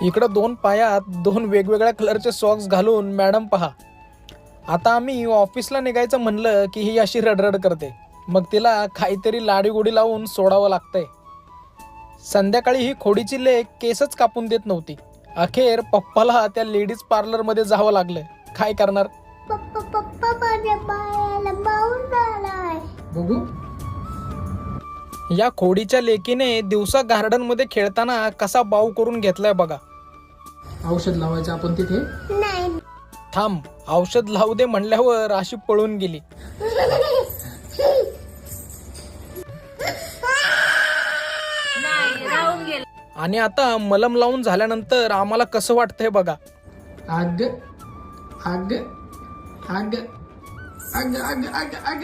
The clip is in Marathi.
इकडं 2 पायात 2 वेगवेगळ्या कलरचे सॉक्स घालून मॅडम पहा. आता आम्ही ऑफिसला निघायचं म्हणलं की ही अशी रडरड करते. मग तिला काहीतरी लाडीगोडी लावून सोडावं लागतंय. संध्याकाळी ही खोडीची लेक केसच कापून देत नव्हती. अखेर पप्पाला त्या लेडीज पार्लरमध्ये जावं लागलं. काय करणार? पप्पा माझ्या पायाला बाऊल झालाय. बघू. या खोडीच्या लेकीने दिवसा गार्डन मध्ये खेळताना कसा बाऊ करून घेतलाय बघा. औषध लावायचं आपण तिथे. नाही. थांब, औषध लावू दे म्हणल्यावर अशी पळून गेली. आणि आता मलम लावून झाल्यानंतर आम्हाला कसं वाटतंय बघा. आग आग आग आग आग आग आग